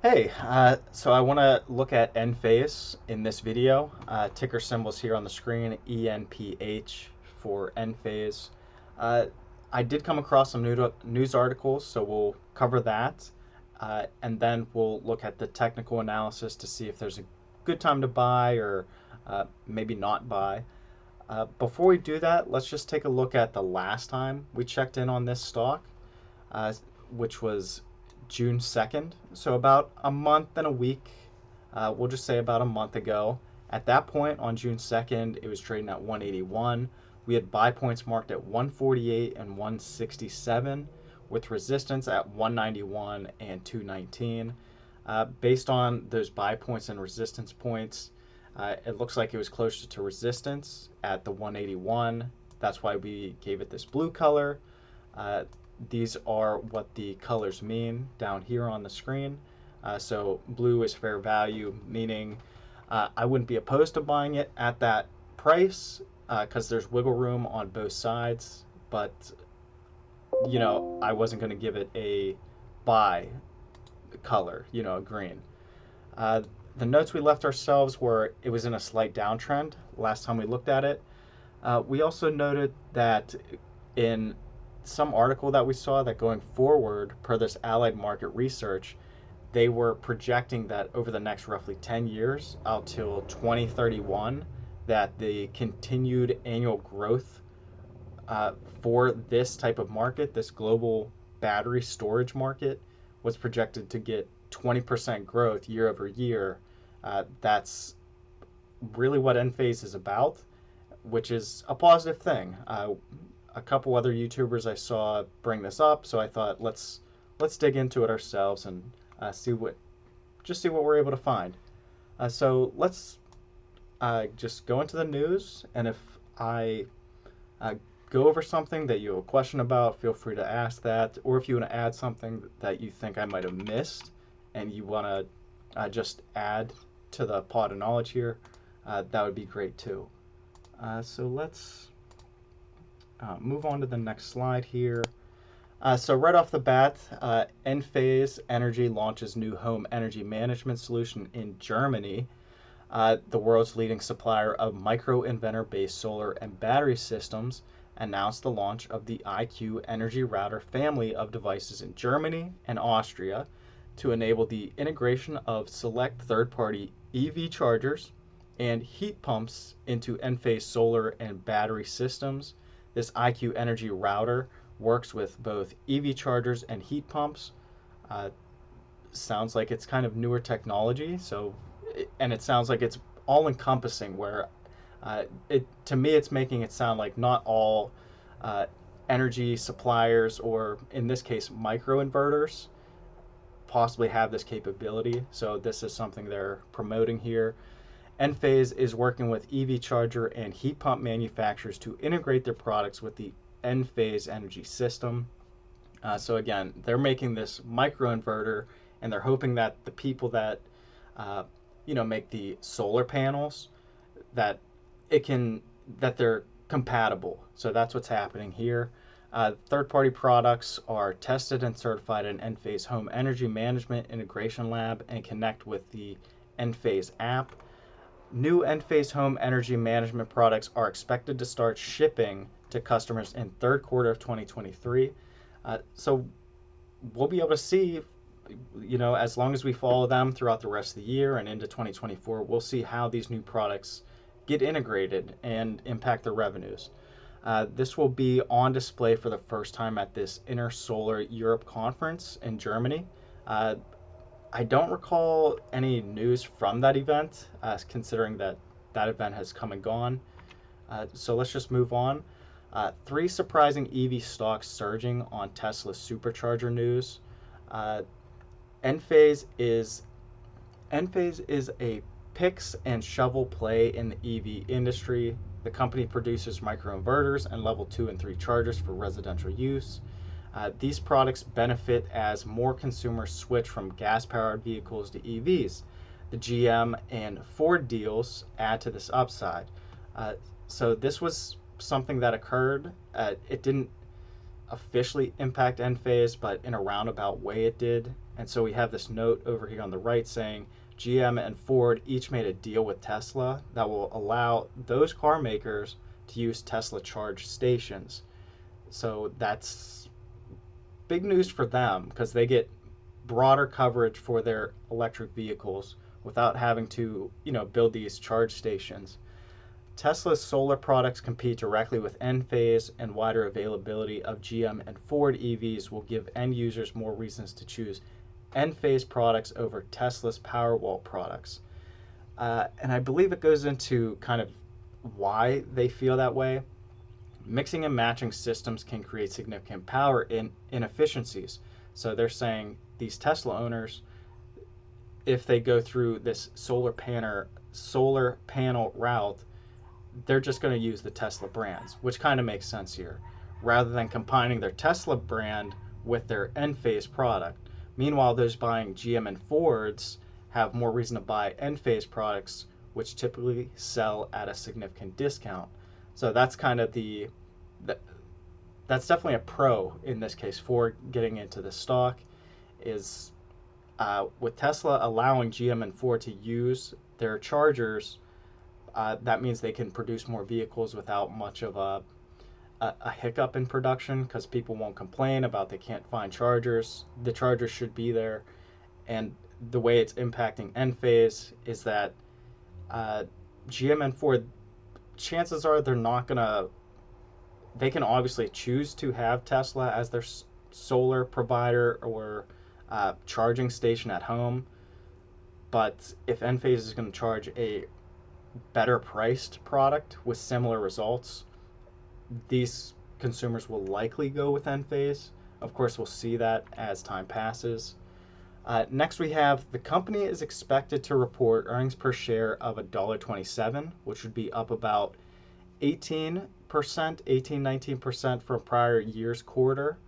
Hey, so I want to look at Enphase in this video. Ticker symbols here on the screen, ENPH for Enphase. Uh, I did come across some news articles, so we'll cover that. And then we'll look at the technical analysis to see if there's a good time to buy or maybe not buy. Before we do that, let's just take a look at the last time we checked in on this stock, uh, which was June 2nd. So about a month and a week, we'll just say about a month ago. At that point on June 2nd, it was trading at 181. We had buy points marked at 148 and 167 with resistance at 191 and 219. Based on those buy points and resistance points, it looks like it was closer to resistance at the 181. That's why we gave it this blue color. These are what the colors mean down here on the screen. So blue is fair value, meaning I wouldn't be opposed to buying it at that price because there's wiggle room on both sides, but I wasn't going to give it a buy color, green. Uh, the notes we left ourselves were it was in a slight downtrend last time we looked at it. We also noted that in some article that we saw that going forward, per this Allied Market Research, they were projecting that over the next roughly 10 years, out till 2031, that the continued annual growth for this type of market, this global battery storage market, was projected to get 20% growth year over year. That's really what Enphase is about, which is a positive thing. A couple other YouTubers I saw bring this up, so I thought let's dig into it ourselves and see what we're able to find. So let's just go into the news, and if I go over something that you have a question about, feel free to ask that, or if you want to add something that you think I might have missed and you want to just add to the pot of knowledge here, that would be great too. So let's move on to the next slide here. So right off the bat, Enphase Energy launches new home energy management solution in Germany. The world's leading supplier of microinverter-based solar and battery systems announced the launch of the IQ Energy Router family of devices in Germany and Austria to enable the integration of select third-party EV chargers and heat pumps into Enphase solar and battery systems. This IQ Energy Router works with both EV chargers and heat pumps. Sounds like it's kind of newer technology, and it sounds like it's all encompassing. Where to me, it's making it sound like not all energy suppliers, or in this case, microinverters, possibly have this capability. So this is something they're promoting here. Enphase is working with EV charger and heat pump manufacturers to integrate their products with the Enphase energy system. So again, they're making this microinverter, and they're hoping that the people that make the solar panels, that they're compatible. So that's what's happening here. Third-party products are tested and certified in Enphase Home Energy Management Integration Lab and connect with the Enphase app. New Enphase Home Energy Management products are expected to start shipping to customers in third quarter of 2023. So we'll be able to see, as long as we follow them throughout the rest of the year and into 2024, we'll see how these new products get integrated and impact their revenues. This will be on display for the first time at this Inner Solar Europe conference in Germany. I don't recall any news from that event, considering that event has come and gone. So let's just move on. 3 surprising EV stocks surging on Tesla's Supercharger news. Enphase is a picks and shovel play in the EV industry. The company produces microinverters and level 2 and 3 chargers for residential use. These products benefit as more consumers switch from gas-powered vehicles to EVs. The GM and Ford deals add to this upside. So this was something that occurred. It didn't officially impact Enphase, but in a roundabout way it did. And so we have this note over here on the right saying GM and Ford each made a deal with Tesla that will allow those car makers to use Tesla charge stations. So that's big news for them because they get broader coverage for their electric vehicles without having to, build these charge stations. Tesla's solar products compete directly with Enphase, and wider availability of GM and Ford EVs will give end users more reasons to choose Enphase products over Tesla's Powerwall products. And I believe it goes into kind of why they feel that way. Mixing and matching systems can create significant power inefficiencies. So they're saying these Tesla owners, if they go through this solar panel route, they're just going to use the Tesla brands, which kind of makes sense here, rather than combining their Tesla brand with their Enphase product. Meanwhile, those buying GM and Fords have more reason to buy Enphase products, which typically sell at a significant discount. So that's kind of that's definitely a pro in this case for getting into the stock, is with Tesla allowing GM and Ford to use their chargers. That means they can produce more vehicles without much of a hiccup in production, because people won't complain about they can't find chargers. The chargers should be there. And the way it's impacting Enphase is that GM and Ford, chances are they're not going to, they can obviously choose to have Tesla as their solar provider or charging station at home. But if Enphase is going to charge a better priced product with similar results, these consumers will likely go with Enphase. Of course, we'll see that as time passes. Next, we have the company is expected to report earnings per share of $1.27, which would be up about 19% from prior year's quarter.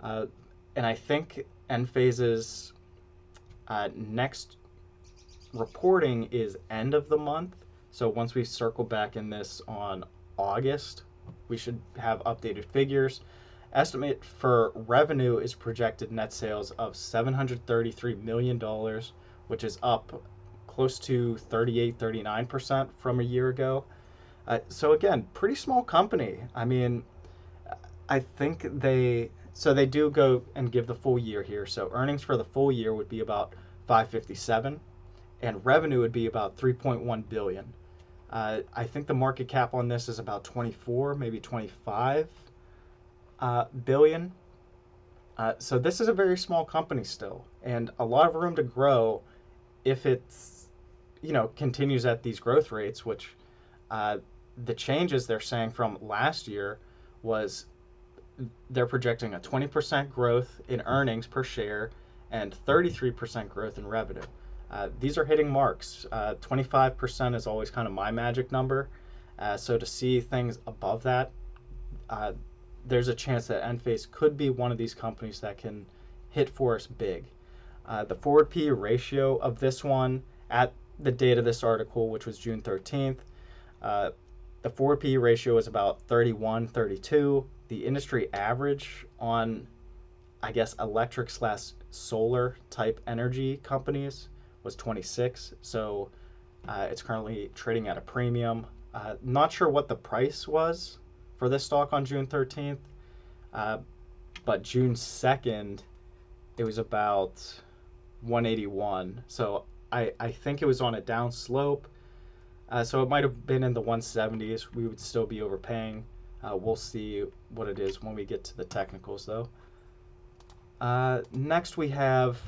And I think Enphase's next reporting is end of the month. So once we circle back in this on August, we should have updated figures. Estimate for revenue is projected net sales of $733 million, which is up close to 39% from a year ago. So again, pretty small company. I mean, I think they do go and give the full year here. So earnings for the full year would be about 557, and revenue would be about 3.1 billion. I think the market cap on this is about 24, maybe 25 billion. So this is a very small company still, and a lot of room to grow if it's, continues at these growth rates, which the changes they're saying from last year was they're projecting a 20% growth in earnings per share and 33% growth in revenue. These are hitting marks. 25% is always kind of my magic number. So to see things above that, there's a chance that Enphase could be one of these companies that can hit for us big. The forward PE ratio of this one at the date of this article, which was June 13th, the forward PE ratio is about 31, 32. The industry average on, I guess, electric/solar type energy companies was 26. So it's currently trading at a premium. Not sure what the price was for this stock on June 13th, but June 2nd, it was about 181. So I think it was on a down slope. So it might have been in the 170s. We would still be overpaying. We'll see what it is when we get to the technicals, though. Next, we have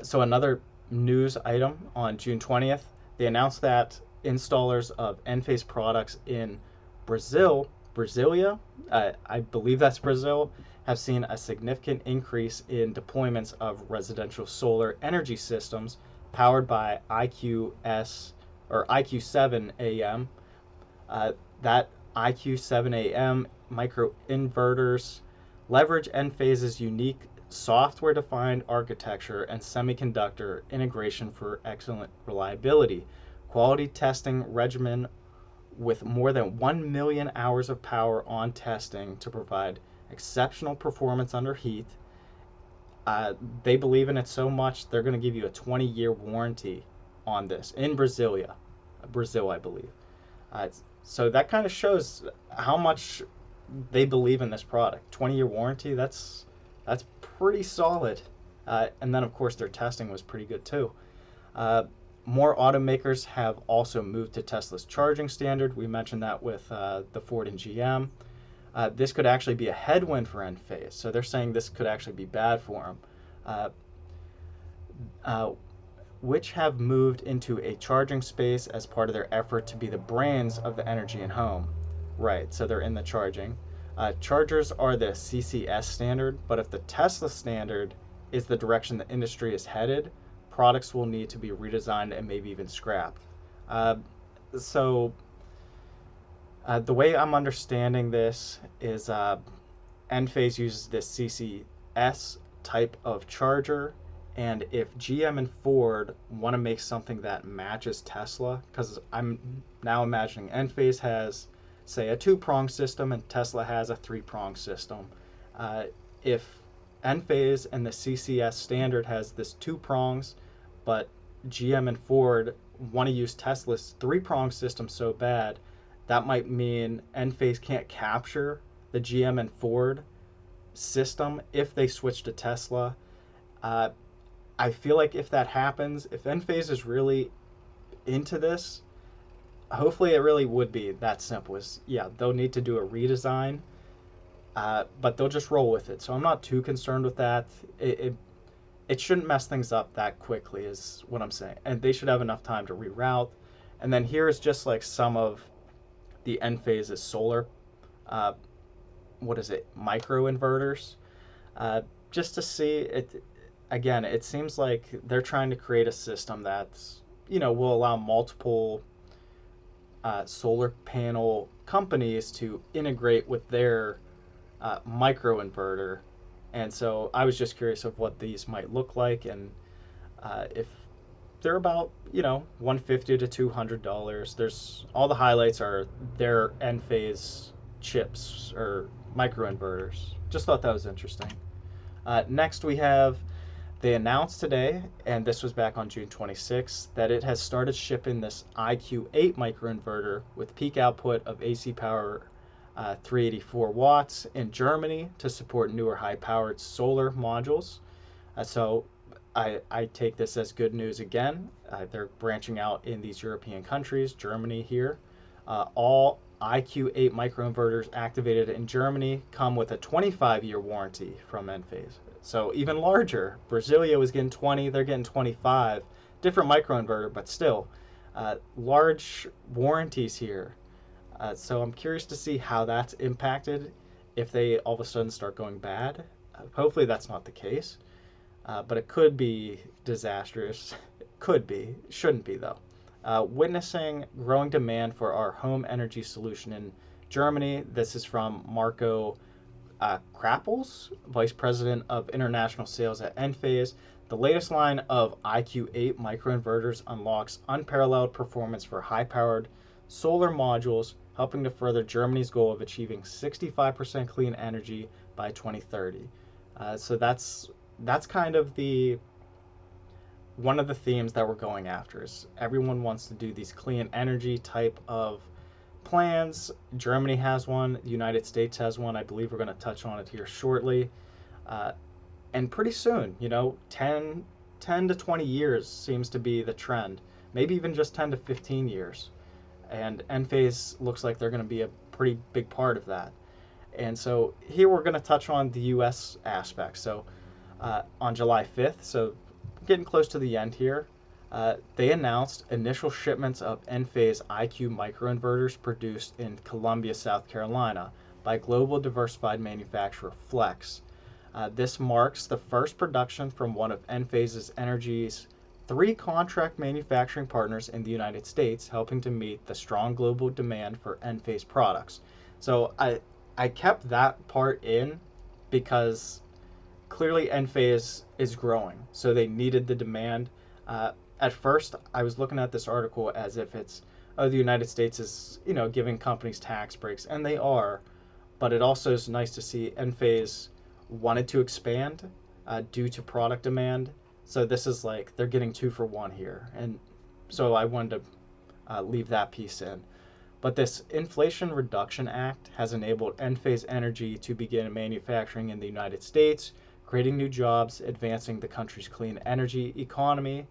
so another news item on June 20th. They announced that installers of Enphase products in Brasilia, I believe that's Brazil, have seen a significant increase in deployments of residential solar energy systems powered by IQ7AM. That IQ7AM microinverters leverage Enphase's unique software-defined architecture and semiconductor integration for excellent reliability. Quality testing regimen with more than 1 million hours of power on testing to provide exceptional performance under heat. They believe in it so much they're going to give you a 20-year warranty on this in Brazil, I believe. So that kind of shows how much they believe in this product. 20-year warranty, that's pretty solid. And then of course their testing was pretty good too. Uh, More automakers have also moved to Tesla's charging standard. We mentioned that with the Ford and GM. This could actually be a headwind for Enphase. So they're saying this could actually be bad for them. Uh, uh, which have moved into a charging space as part of their effort to be the brains of the energy in home. Right, so they're in the charging. Chargers are the CCS standard, but if the Tesla standard is the direction the industry is headed, products will need to be redesigned and maybe even scrapped. Uh, so the way I'm understanding this is Enphase uses this CCS type of charger, and if GM and Ford want to make something that matches Tesla, because I'm now imagining Enphase has, say, a two-prong system and Tesla has a three-prong system. If Enphase and the CCS standard has this two prongs, but GM and Ford want to use Tesla's three-prong system so bad, that might mean Enphase can't capture the GM and Ford system if they switch to Tesla. Uh, I feel like if that happens, if Enphase is really into this, hopefully it really would be that simple. Is yeah, they'll need to do a redesign, but they'll just roll with it. So I'm not too concerned with that. It shouldn't mess things up that quickly, is what I'm saying. And they should have enough time to reroute. And then here is just like some of the Enphase's solar, what is it, micro inverters, just to see it. Again, it seems like they're trying to create a system that's, will allow multiple solar panel companies to integrate with their micro inverter. And so I was just curious of what these might look like, and if they're about, $150 to $200. There's all the highlights are their Enphase chips or microinverters. Just thought that was interesting. Next we have, they announced today, and this was back on June 26th, that it has started shipping this IQ8 microinverter with peak output of AC power 384 watts in Germany to support newer high-powered solar modules. So I take this as good news again. They're branching out in these European countries, Germany here. All IQ8 microinverters activated in Germany come with a 25-year warranty from Enphase. So even larger. Brasilia was getting 20, they're getting 25. Different microinverter, but still large warranties here. So I'm curious to see how that's impacted if they all of a sudden start going bad. Hopefully that's not the case. But it could be disastrous. It could be. Shouldn't be, though. Witnessing growing demand for our home energy solution in Germany. This is from Marco Krappels, Vice President of International Sales at Enphase. The latest line of IQ8 microinverters unlocks unparalleled performance for high-powered solar modules, helping to further Germany's goal of achieving 65% clean energy by 2030. So that's kind of one of the themes that we're going after, is everyone wants to do these clean energy type of plans. Germany has one, the United States has one. I believe we're going to touch on it here shortly. And pretty soon, 10 to 20 years seems to be the trend, maybe even just 10 to 15 years. And Enphase looks like they're going to be a pretty big part of that. And so here we're going to touch on the US aspect. So on July 5th, so getting close to the end here, they announced initial shipments of Enphase IQ microinverters produced in Columbia, South Carolina by global diversified manufacturer Flex. This marks the first production from one of Enphase's Energy's 3 contract manufacturing partners in the United States, helping to meet the strong global demand for Enphase products. So I kept that part in because clearly Enphase is growing, so they needed the demand. At first, I was looking at this article as if it's, the United States is, giving companies tax breaks, and they are, but it also is nice to see Enphase wanted to expand. due to product demand. So this is like they're getting 2 for 1 here, and so I wanted to leave that piece in. But this Inflation Reduction Act has enabled Enphase Energy to begin manufacturing in the United States, creating new jobs, advancing the country's clean energy economy,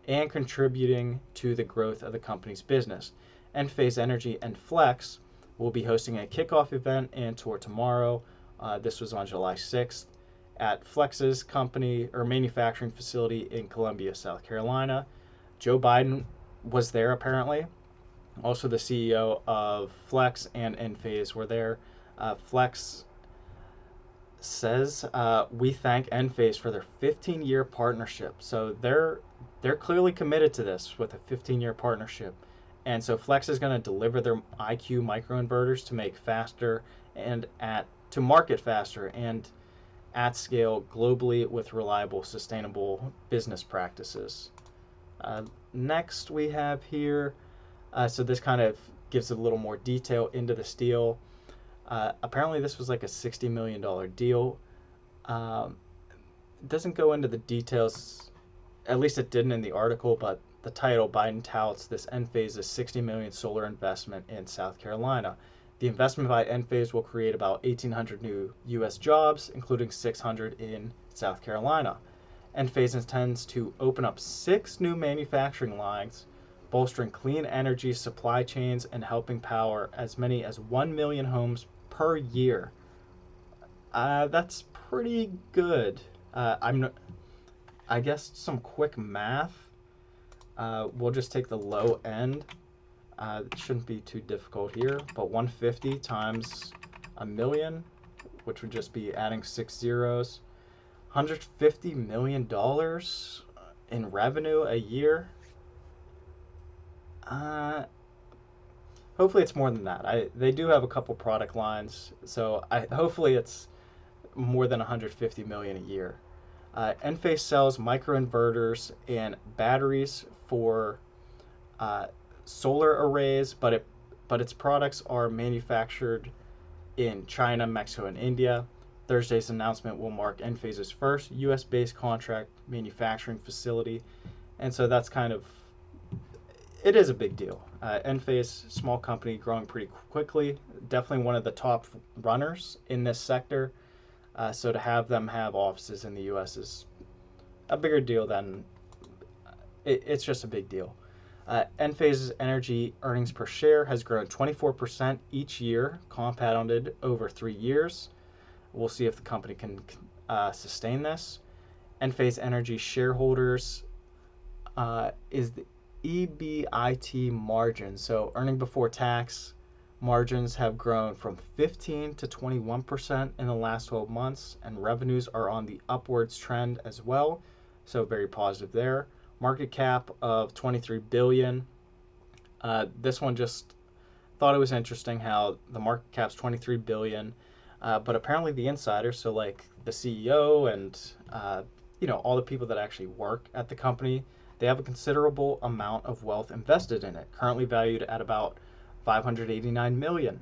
and contributing to the growth of the company's business. Enphase Energy and Flex will be hosting a kickoff event and tour tomorrow. This was on July 6th at Flex's company or manufacturing facility in Columbia, South Carolina. Joe Biden was there apparently. Also, the CEO of Flex and Enphase were there. Flex says, "We thank Enphase for their 15-year partnership." So they're clearly committed to this with a 15-year partnership. And so Flex is going to deliver their IQ microinverters to make faster and to market faster and at scale globally with reliable, sustainable business practices. Next we have here, so this kind of gives a little more detail into this deal. Apparently this was like a $60 million deal. It doesn't go into the details, at least it didn't in the article, but the title, Biden touts this Enphase's $60 million solar investment in South Carolina. The investment by Enphase will create about 1,800 new U.S. jobs, including 600 in South Carolina. Enphase intends to open up 6 new manufacturing lines, bolstering clean energy supply chains and helping power as many as 1 million homes per year. That's pretty good. I guess some quick math. We'll just take the low end. It shouldn't be too difficult here, but 150 times a million, which would just be adding 6 zeros. $150 million in revenue a year. Hopefully it's more than that. They do have a couple product lines, so hopefully it's more than 150 million a year. Enphase sells microinverters and batteries for solar arrays, but its products are manufactured in China, Mexico, and India. Thursday's announcement will mark Enphase's first U.S.-based contract manufacturing facility, and so that's it is a big deal. Enphase, small company growing pretty quickly, definitely one of the top runners in this sector. So to have them have offices in the U.S. is a bigger deal than it's just a big deal. Enphase's energy earnings per share has grown 24% each year, compounded over 3 years. We'll see if the company can sustain this. Enphase Energy shareholders is the EBIT margin. So earning before tax margins have grown from 15 to 21% in the last 12 months, and revenues are on the upwards trend as well. So very positive there. Market cap of 23 billion. This one just thought it was interesting how the market cap's 23 billion, but apparently the insiders, so like the CEO and all the people that actually work at the company, they have a considerable amount of wealth invested in it, currently valued at about 589 million.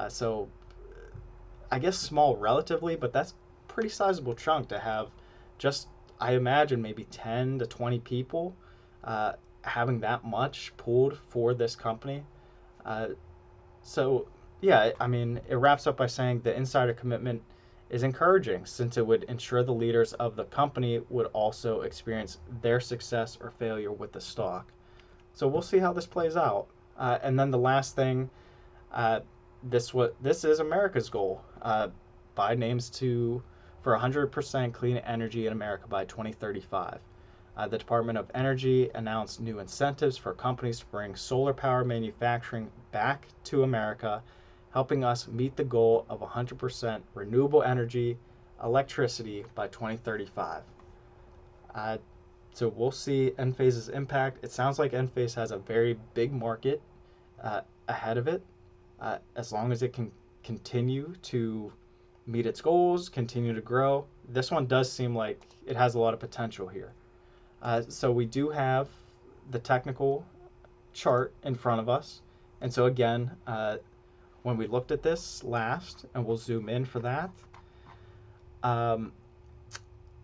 So I guess small relatively, but that's pretty sizable chunk to have. Just, I imagine maybe 10 to 20 people having that much pooled for this company. So yeah, I mean, it wraps up by saying the insider commitment is encouraging, since it would ensure the leaders of the company would also experience their success or failure with the stock. So we'll see how this plays out. And then the last thing, this is America's goal. Biden aims for 100% clean energy in America by 2035. The Department of Energy announced new incentives for companies to bring solar power manufacturing back to America, helping us meet the goal of 100% renewable energy electricity by 2035. So we'll see Enphase's impact. It sounds like Enphase has a very big market ahead of it, as long as it can continue to meet its goals, continue to grow. This one does seem like it has a lot of potential here. So we do have the technical chart in front of us. And so again, when we looked at this last, and we'll zoom in for that,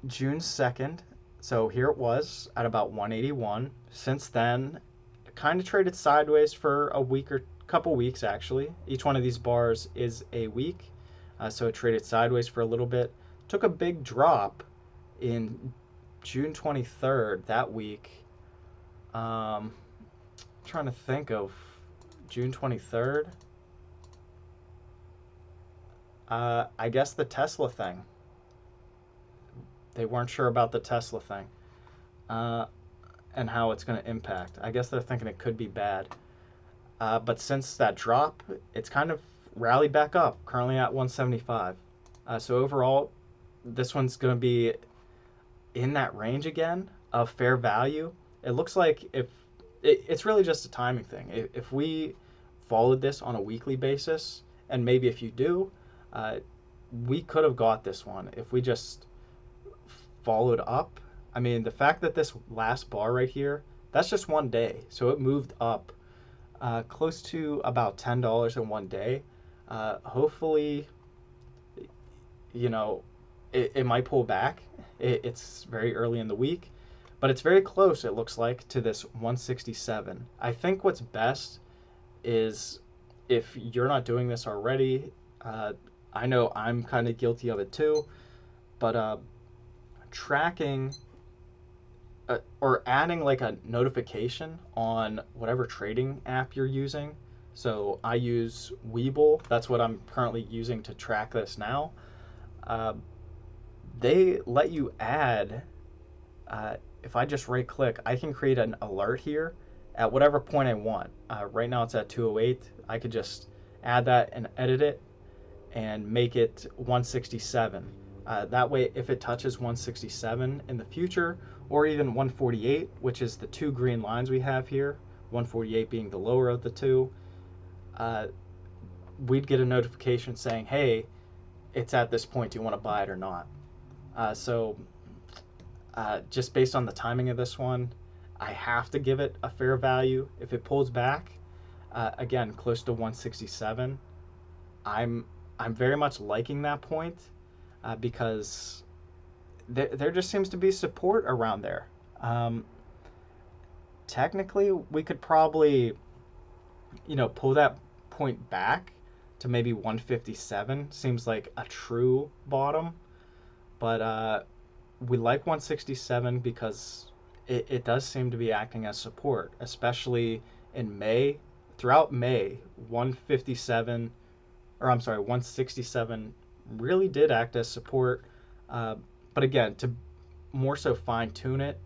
June 2nd. So here it was at about 181. Since then, it kind of traded sideways for a week or couple weeks actually. Each one of these bars is a week. So it traded sideways for a little bit. Took a big drop in June 23rd that week. Trying to think of June 23rd. I guess the Tesla thing. They weren't sure about the Tesla thing uh, and how it's going to impact. I guess they're thinking it could be bad. But since that drop, it's kind of rallied back up, currently at 175. So overall, this one's going to be in that range again of fair value. It looks like it's really just a timing thing. If we followed this on a weekly basis, and maybe if you do, uh, we could have got this one if we just followed up. I mean, the fact that this last bar right here, that's just one day. So it moved up close to about $10 in one day. Hopefully, you know, it might pull back. It's very early in the week, but it's very close, it looks like, to this 167. I think what's best is if you're not doing this already, I know I'm kind of guilty of it too, but tracking or adding like a notification on whatever trading app you're using. So I use Webull. That's what I'm currently using to track this now. Uh, they let you add, if I just right click, I can create an alert here at whatever point I want. Right now it's at 208. I could just add that and edit it and make it 167. That way, if it touches 167 in the future, or even 148, which is the two green lines we have here, 148 being the lower of the two, we'd get a notification saying, hey, it's at this point, do you want to buy it or not? So just based on the timing of this one, I have to give it a fair value. If it pulls back, again, close to 167, I'm very much liking that point because there just seems to be support around there. Technically, we could probably, pull that point back to maybe 157. Seems like a true bottom, but we like 167 because it does seem to be acting as support, especially in May. Throughout May, 157, or I'm sorry, 167 really did act as support. But again, to more so fine tune it,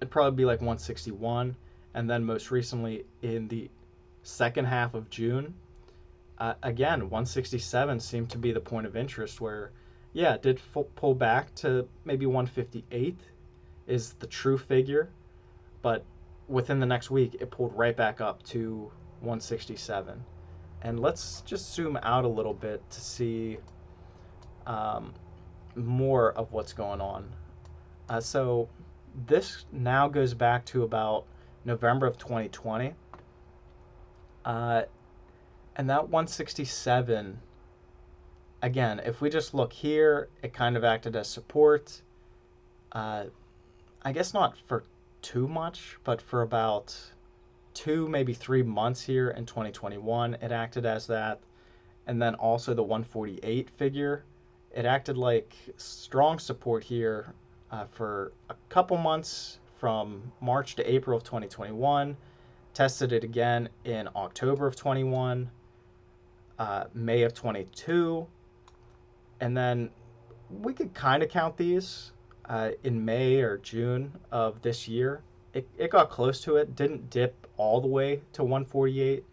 it'd probably be like 161. And then most recently in the second half of June, again, 167 seemed to be the point of interest where, yeah, it did pull back to maybe 158 is the true figure. But within the next week, it pulled right back up to 167. And let's just zoom out a little bit to see more of what's going on. So this now goes back to about November of 2020. And that 167, again, if we just look here, it kind of acted as support. I guess not for too much, but for about 2, maybe 3 months here in 2021, it acted as that. And then also the 148 figure, it acted like strong support here for a couple months from March to April of 2021, tested it again in October of 21, May of 22, and then we could kind of count these in May or June of this year. It got close to it, didn't dip all the way to 148,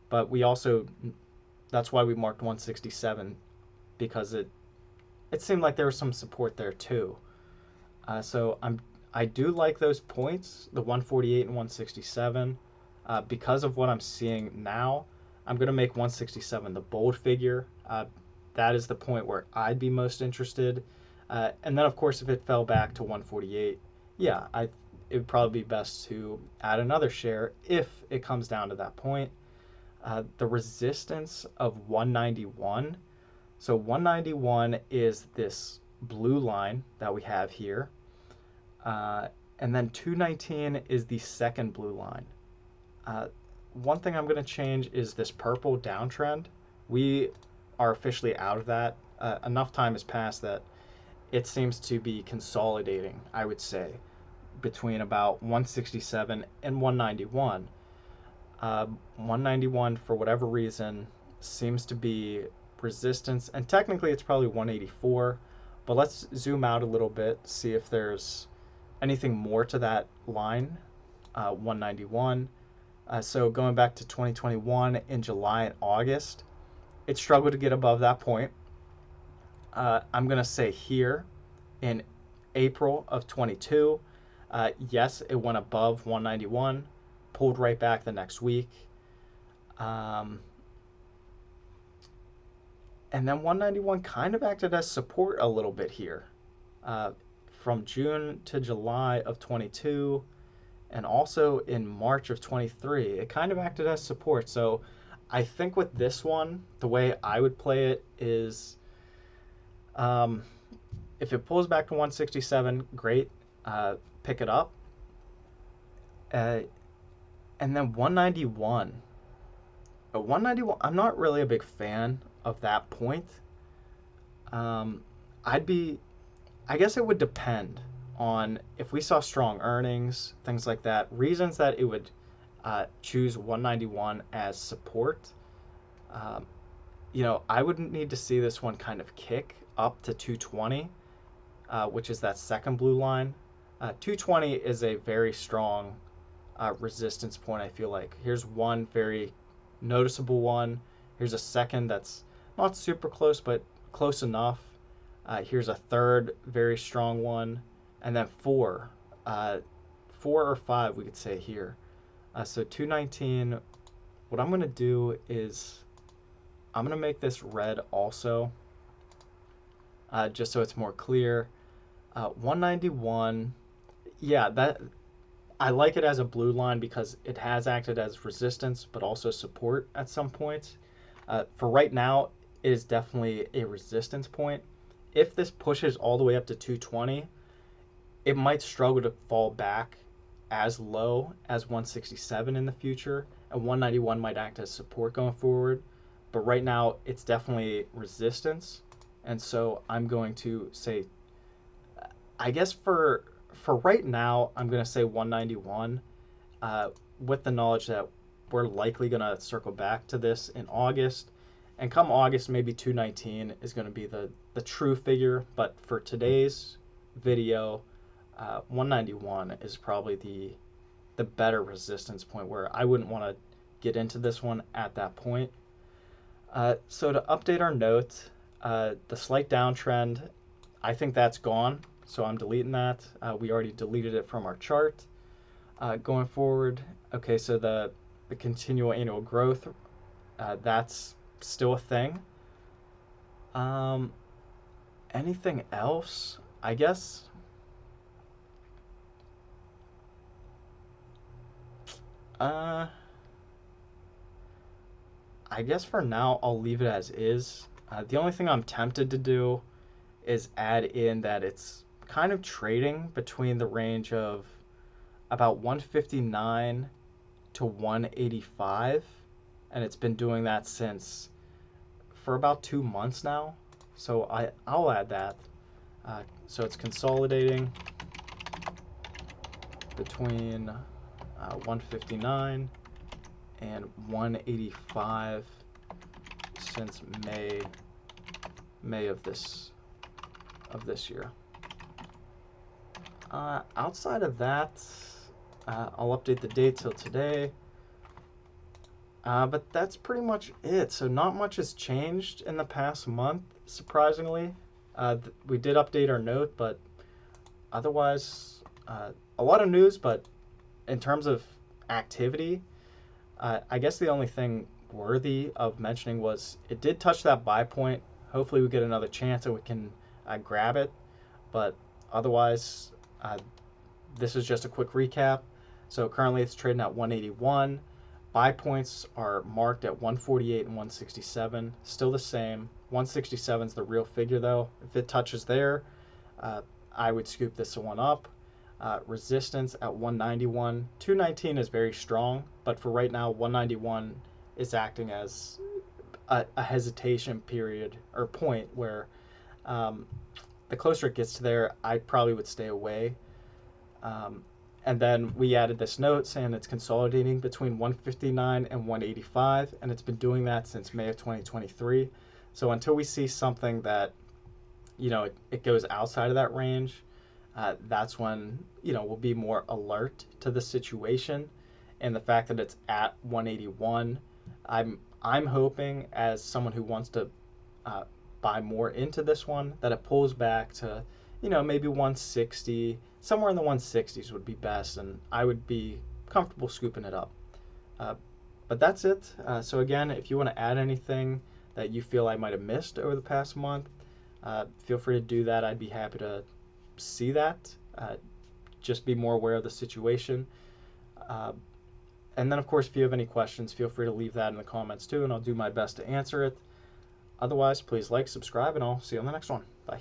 but we also, that's why we marked 167, because it seemed like there was some support there too. So I do like those points, the 148 and 167. Because of what I'm seeing now, I'm going to make 167 the bold figure. That is the point where I'd be most interested. And then, of course, if it fell back to 148, yeah, it would probably be best to add another share if it comes down to that point. The resistance of 191. So 191 is this blue line that we have here. And then 219 is the second blue line. One thing I'm going to change is this purple downtrend. We are officially out of that. Enough time has passed that it seems to be consolidating, I would say, between about 167 and 191. 191, for whatever reason, seems to be resistance, and technically it's probably 184, but let's zoom out a little bit, see if there's anything more to that line. 191. So going back to 2021, in July and August, it struggled to get above that point. I'm going to say here in April of 22, yes, it went above 191, pulled right back the next week. And then 191 kind of acted as support a little bit here. From June to July of 22, and also in March of 23, it kind of acted as support. So I think with this one, the way I would play it is, if it pulls back to 167, great, pick it up. And then 191. 191, I'm not really a big fan of that point. I guess it would depend on if we saw strong earnings, things like that, reasons that it would choose 191 as support. I wouldn't need to see this one kind of kick up to 220, which is that second blue line. 220 is a very strong resistance point, I feel like. Here's one very noticeable one. Here's a second that's not super close, but close enough. Here's a third very strong one. And then four or five, we could say here. So 219, what I'm going to do is I'm going to make this red also, just so it's more clear. 191, yeah, that I like it as a blue line because it has acted as resistance, but also support at some points. For right now, it is definitely a resistance point. If this pushes all the way up to 220, it might struggle to fall back as low as 167 in the future, and 191 might act as support going forward. But right now, it's definitely resistance, and so I'm going to say, I guess for right now, I'm going to say 191, with the knowledge that we're likely going to circle back to this in August. And come August, maybe 219 is going to be the true figure. But for today's video, 191 is probably the better resistance point, where I wouldn't want to get into this one at that point. So to update our note, the slight downtrend, I think that's gone. So I'm deleting that. We already deleted it from our chart. Going forward, okay, so the continual annual growth, that's still a thing. Anything else? I guess for now I'll leave it as is. The only thing I'm tempted to do is add in that it's kind of trading between the range of about 159 to 185, and it's been doing that for about 2 months now. So I'll add that. So it's consolidating between 159 and 185 since May of this year. Outside of that, I'll update the date till today. But that's pretty much it. So not much has changed in the past month, surprisingly. We did update our note, but otherwise, a lot of news. But in terms of activity, I guess the only thing worthy of mentioning was it did touch that buy point. Hopefully we get another chance and we can grab it. But otherwise, this is just a quick recap. So currently it's trading at 181. Buy points are marked at 148 and 167, still the same. 167 is the real figure though. If it touches there, I would scoop this one up. Resistance at 191. 219 is very strong, but for right now, 191 is acting as a hesitation period or point where the closer it gets to there, I probably would stay away. And then we added this note saying it's consolidating between 159 and 185, and it's been doing that since May of 2023. So until we see something that, it goes outside of that range, that's when, we'll be more alert to the situation. And the fact that it's at 181, I'm hoping, as someone who wants to buy more into this one, that it pulls back to, maybe 160, somewhere in the 160s would be best, and I would be comfortable scooping it up. But that's it. So again, if you want to add anything that you feel I might have missed over the past month, feel free to do that. I'd be happy to see that. Just be more aware of the situation. And then, of course, if you have any questions, feel free to leave that in the comments too, and I'll do my best to answer it. Otherwise, please like, subscribe, and I'll see you on the next one. Bye.